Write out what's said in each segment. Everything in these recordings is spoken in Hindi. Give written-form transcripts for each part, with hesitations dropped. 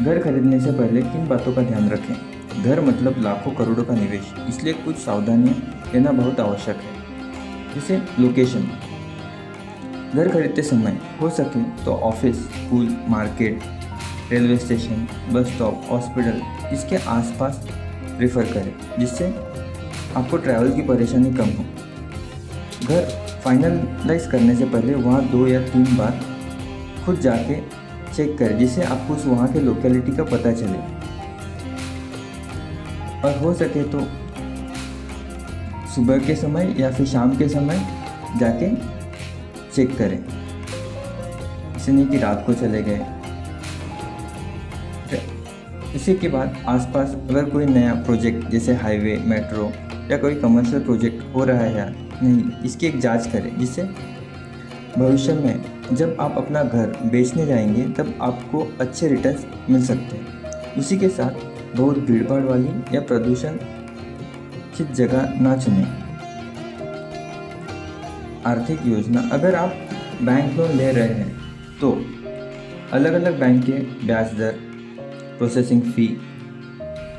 घर खरीदने से पहले किन बातों का ध्यान रखें? घर मतलब लाखों करोड़ों का निवेश, इसलिए कुछ सावधानियां लेना बहुत आवश्यक है। जैसे लोकेशन, घर खरीदते समय हो सके तो office, school, market, railway station, bus stop, hospital इसके आसपास प्रेफर करें, जिससे आपको ट्रैवल की परेशानी कम हो। घर फाइनलाइज करने से पहले वहाँ 2 या 3 बार खुद जाके चेक करें, जिससे आपको उस वहाँ के लोकेलिटी का पता चले। और हो सके तो सुबह के समय या फिर शाम के समय जाके चेक करें, इसे नहीं कि रात को चले गए। इसी के बाद आसपास अगर कोई नया प्रोजेक्ट जैसे हाईवे, मेट्रो या कोई कमर्शियल प्रोजेक्ट हो रहा है या नहीं, इसकी एक जांच करें, जिससे भविष्य में जब आप अपना घर बेचने जाएंगे तब आपको अच्छे रिटर्न्स मिल सकते हैं। उसी के साथ बहुत भीड़भाड़ वाली या प्रदूषण की जगह ना चुनें। आर्थिक योजना, अगर आप बैंक लोन ले रहे हैं तो अलग अलग बैंक के ब्याज दर, प्रोसेसिंग फ़ी,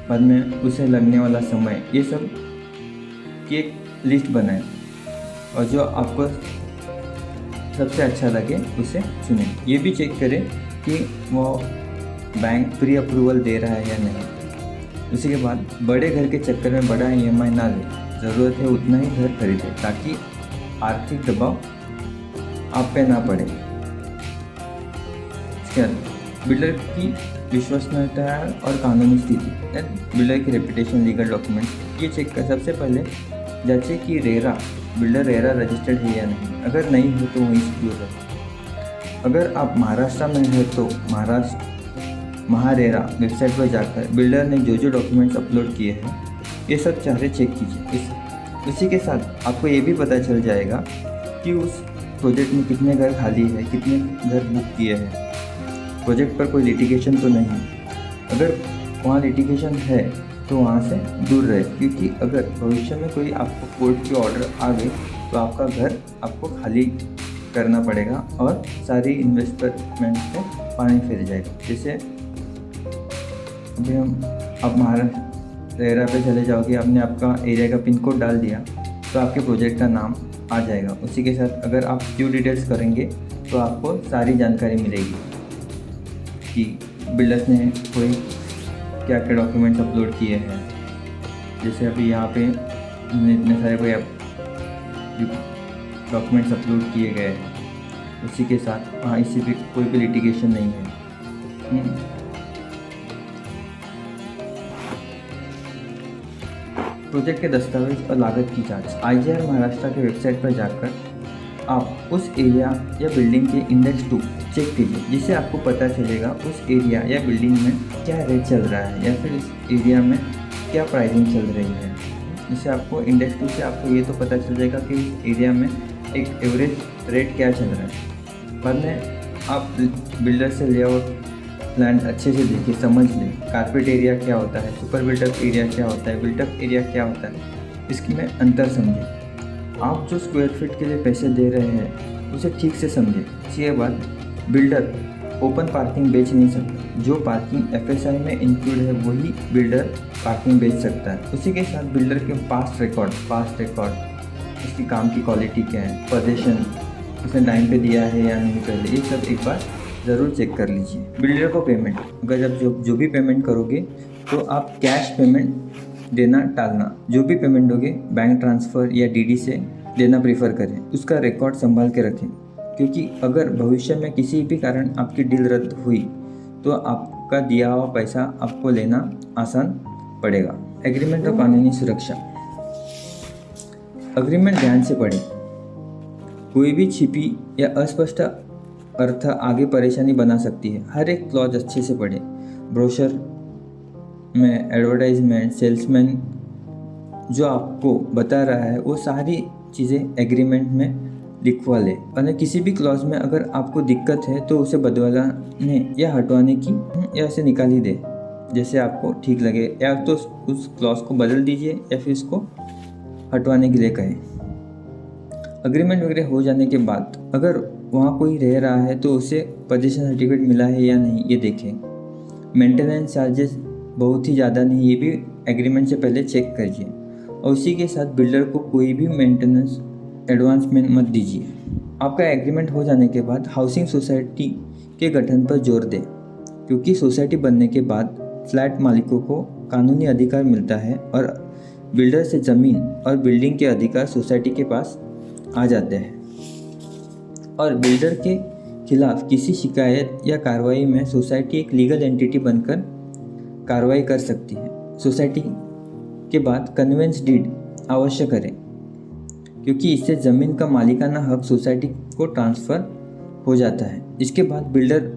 बाद में उसे लगने वाला समय, ये सब की एक लिस्ट बनाएं और जो आपको सबसे अच्छा लगे उसे चुनें। ये भी चेक करें कि वो बैंक प्री अप्रूवल दे रहा है या नहीं। उसी के बाद बड़े घर के चक्कर में बड़ा ईएमआई ना लें, ज़रूरत है उतना ही घर खरीदें ताकि आर्थिक दबाव आप पे ना पड़े। इसके बाद बिल्डर की विश्वसनीयता और कानूनी स्थिति, बिल्डर की रेपुटेशन, लीगल डॉक्यूमेंट ये चेक कर। सबसे पहले जांचें कि बिल्डर रेरा रजिस्टर्ड है या नहीं। अगर नहीं है तो वहीं से दूर रखें। अगर आप महाराष्ट्र में हैं तो महारेरा वेबसाइट पर जाकर बिल्डर ने जो डॉक्यूमेंट्स अपलोड किए हैं ये सब सारे चेक कीजिए। इसी के साथ आपको ये भी पता चल जाएगा कि उस प्रोजेक्ट में कितने घर खाली है, कितने घर बुक किए हैं, प्रोजेक्ट पर कोई लिटिगेशन तो नहीं। अगर वहाँ लिटिगेशन है तो वहाँ से दूर रहे, क्योंकि अगर भविष्य में कोई आपको कोर्ट की ऑर्डर आ गई तो आपका घर आपको खाली करना पड़ेगा और सारी इन्वेस्टमेंट में पानी फिर जाएगा। जैसे अभी आप महाराष्ट्र रेरा पे चले जाओगे, आपने आपका एरिया का पिन कोड डाल दिया तो आपके प्रोजेक्ट का नाम आ जाएगा। उसी के साथ अगर आप ड्यू डिटेल्स करेंगे तो आपको सारी जानकारी मिलेगी कि बिल्डर्स ने कोई क्या क्या डॉक्यूमेंट्स अपलोड किए हैं। जैसे अभी यहाँ पे इतने सारे कोई डॉक्यूमेंट्स अपलोड किए गए हैं। उसी के साथ हाँ, इसी पे कोई भी लिटिगेशन नहीं है। प्रोजेक्ट के दस्तावेज और लागत की जांच, IGR महाराष्ट्र के वेबसाइट पर जाकर आप उस एरिया या बिल्डिंग के इंडेक्स 2 चेक कीजिए, जिससे आपको पता चलेगा उस एरिया या बिल्डिंग में क्या रेट चल रहा है या फिर उस एरिया में क्या प्राइसिंग चल रही है। इससे आपको इंडेक्स 2 से आपको ये तो पता चल जाएगा कि उस एरिया में एक एवरेज रेट क्या चल रहा है। बाद में आप बिल्डर से लेआउट प्लान अच्छे से देखिए, समझ लें कारपेट एरिया क्या होता है, सुपर बिल्टअप एरिया क्या होता है, बिल्टअप एरिया क्या होता है, इसकी में अंतर समझें। आप जो स्क्वायर फीट के लिए पैसे दे रहे हैं उसे ठीक से समझें। इसके बाद बिल्डर ओपन पार्किंग बेच नहीं सकता, जो पार्किंग FSI में इंक्लूड है वही बिल्डर पार्किंग बेच सकता है। उसी के साथ बिल्डर के पास्ट रिकॉर्ड, उसकी काम की क्वालिटी क्या है, पोजीशन उसने टाइम पे दिया है या नहीं पहले, ये सब एक बार ज़रूर चेक कर लीजिए। बिल्डर को पेमेंट, अगर जब जो भी पेमेंट करोगे तो आप कैश पेमेंट देना टालना। जो भी पेमेंट दोगे बैंक ट्रांसफ़र या DD से देना प्रीफर करें। उसका रिकॉर्ड संभाल के रखें, क्योंकि अगर भविष्य में किसी भी कारण आपकी डील रद्द हुई तो आपका दिया हुआ पैसा आपको लेना आसान पड़ेगा। एग्रीमेंट और कानूनी सुरक्षा, अग्रीमेंट ध्यान से पढ़ें। कोई भी छिपी या अस्पष्ट अर्थ आगे परेशानी बना सकती है। हर एक क्लॉज अच्छे से पढ़ें। ब्रोशर में एडवर्टाइजमेंट, सेल्समैन जो आपको बता रहा है वो सारी चीज़ें एग्रीमेंट में लिखवा ले। और किसी भी क्लॉज में अगर आपको दिक्कत है तो उसे बदलवाने या हटवाने की या उसे निकाल ही दे, जैसे आपको ठीक लगे, या तो उस क्लॉज को बदल दीजिए या फिर इसको हटवाने के लिए कहें। अग्रीमेंट वगैरह हो जाने के बाद अगर वहाँ कोई रह रहा है तो उसे पोजीशन सर्टिफिकेट मिला है या नहीं ये देखें। मेंटेनेंस चार्जेस बहुत ही ज़्यादा नहीं, ये भी एग्रीमेंट से पहले चेक करिए। और उसी के साथ बिल्डर को कोई भी मेंटेनेंस एडवांस में मत दीजिए। आपका एग्रीमेंट हो जाने के बाद हाउसिंग सोसाइटी के गठन पर जोर दें, क्योंकि सोसाइटी बनने के बाद फ्लैट मालिकों को कानूनी अधिकार मिलता है और बिल्डर से ज़मीन और बिल्डिंग के अधिकार सोसाइटी के पास आ जाते हैं। और बिल्डर के खिलाफ किसी शिकायत या कार्रवाई में सोसाइटी एक लीगल एंटिटी बनकर कार्रवाई कर सकती है। सोसाइटी के बाद कन्वेंस डीड अवश्य करें, क्योंकि इससे ज़मीन का मालिकाना हक सोसाइटी को ट्रांसफ़र हो जाता है। इसके बाद बिल्डर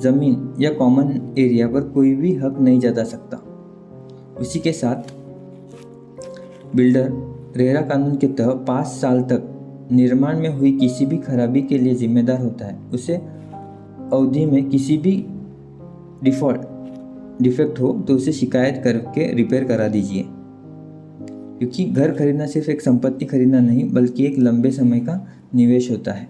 ज़मीन या कॉमन एरिया पर कोई भी हक नहीं जता सकता। उसी के साथ बिल्डर रेरा कानून के तहत 5 साल तक निर्माण में हुई किसी भी खराबी के लिए जिम्मेदार होता है। उसे अवधि में किसी भी डिफेक्ट हो तो उसे शिकायत करके रिपेयर करा दीजिए, क्योंकि घर खरीदना सिर्फ एक संपत्ति खरीदना नहीं बल्कि एक लंबे समय का निवेश होता है।